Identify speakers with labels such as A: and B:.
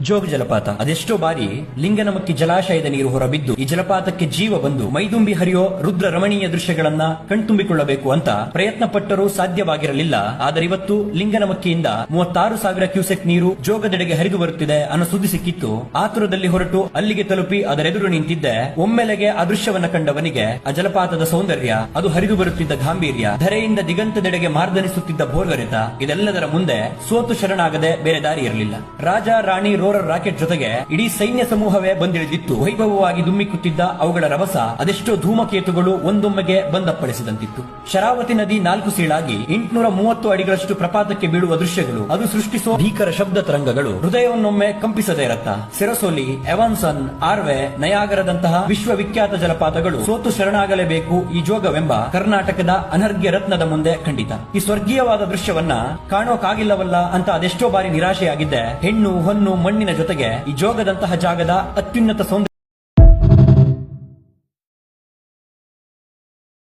A: ಜೋಗ ಜಲಪಾತ ಅದೆಷ್ಟೋ ಬಾರಿ ಲಿಂಗನಮಕ್ಕಿ ಜಲಾಶಯದ ನೀರು ಹೊರಬಿದ್ದು ಈ ಜಲಪಾತಕ್ಕೆ ಜೀವ ಬಂದು ಮೈದುಂಬಿ ಹರಿಯೋ ರುದ್ರ ರಮಣೀಯ ದೃಶ್ಯಗಳನ್ನ ಕಣ್ತುಂಬಿಕೊಳ್ಳಬೇಕು ಅಂತ ಪ್ರಯತ್ನ ಪಟ್ಟರೂ ಸಾಧ್ಯವಾಗಿರಲಿಲ್ಲ. ಆದರೆ ಇವತ್ತು ಲಿಂಗನಮಕ್ಕಿಯಿಂದ 36,000 ಕ್ಯೂಸೆಕ್ ನೀರು ಜೋಗದೆಡೆಗೆ ಹರಿದು ಬರುತ್ತಿದೆ ಅನ್ನೋ ಸುದ್ದಿ ಸಿಕ್ಕಿತ್ತು. ಆತುರದಲ್ಲಿ ಹೊರಟು ಅಲ್ಲಿಗೆ ತಲುಪಿ ಅದರೆದುರು ನಿಂತಿದ್ದೆ. ಒಮ್ಮೆಲೆಗೆ ಆ ದೃಶ್ಯವನ್ನ ಕಂಡವನಿಗೆ ಆ ಜಲಪಾತದ ಸೌಂದರ್ಯ, ಅದು ಹರಿದು ಬರುತ್ತಿದ್ದ ಗಾಂಭೀರ್ಯ, ಧರೆಯಿಂದ ದಿಗಂತದೆಡೆಗೆ ಮಾರ್ದನಿಸುತ್ತಿದ್ದ ಭೋರ್ಗರೆತ, ಇದೆಲ್ಲದರ ಮುಂದೆ ಸೋತು ಶರಣಾಗದೆ ಬೇರೆ ದಾರಿ ಇರಲಿಲ್ಲ. ರಾಜ ರಾಣಿ ರೋರರ್ ರಾಕೆಟ್ ಜೊತೆಗೆ ಇಡೀ ಸೈನ್ಯ ಸಮೂಹವೇ ಬಂದಿಳಿದಿತ್ತು. ವೈಭವವಾಗಿ ದುಮ್ಮಿಕ್ಕುತ್ತಿದ್ದ ಅವುಗಳ ರಭಸ ಅದೆಷ್ಟೋ ಧೂಮಕೇತುಗಳು ಒಂದೊಮ್ಮೆಗೆ ಬಂದಪ್ಪಳಿಸಿದಂತಿತ್ತು. ಶರಾವತಿ ನದಿ 4 ಸೀಳಾಗಿ 830 ಅಡಿಗಳಷ್ಟು ಪ್ರಪಾತಕ್ಕೆ ಬೀಳುವ ದೃಶ್ಯಗಳು, ಅದು ಸೃಷ್ಟಿಸುವ ಭೀಕರ ಶಬ್ದ ತರಂಗಗಳು ಹೃದಯವನ್ನೊಮ್ಮೆ ಕಂಪಿಸದೇ ಇರತ್ತ. ಸೆರಸೋಲಿ, ಎವಾನ್ಸನ್, ಆರ್ವೆ, ನಯಾಗರದಂತಹ ವಿಶ್ವವಿಖ್ಯಾತ ಜಲಪಾತಗಳು ಸೋತು ಶರಣಾಗಲೇಬೇಕು ಈ ಜೋಗವೆಂಬ ಕರ್ನಾಟಕದ ಅನರ್ಘ್ಯ ರತ್ನದ ಮುಂದೆ ಖಂಡಿತ. ಈ ಸ್ವರ್ಗೀಯವಾದ ದೃಶ್ಯವನ್ನ ಕಾಣೋಕಾಗಿಲ್ಲವಲ್ಲ ಅಂತ ಅದೆಷ್ಟೋ ಬಾರಿ ನಿರಾಶೆಯಾಗಿದ್ದೆ. ಹೆಣ್ಣು ಹೊನ್ನು ಮಣ್ಣಿನ ಜೊತೆಗೆ ಈ ಜೋಗದಂತಹ ಜಾಗದ ಅತ್ಯುನ್ನತ ಸೌಂದರ್ಯ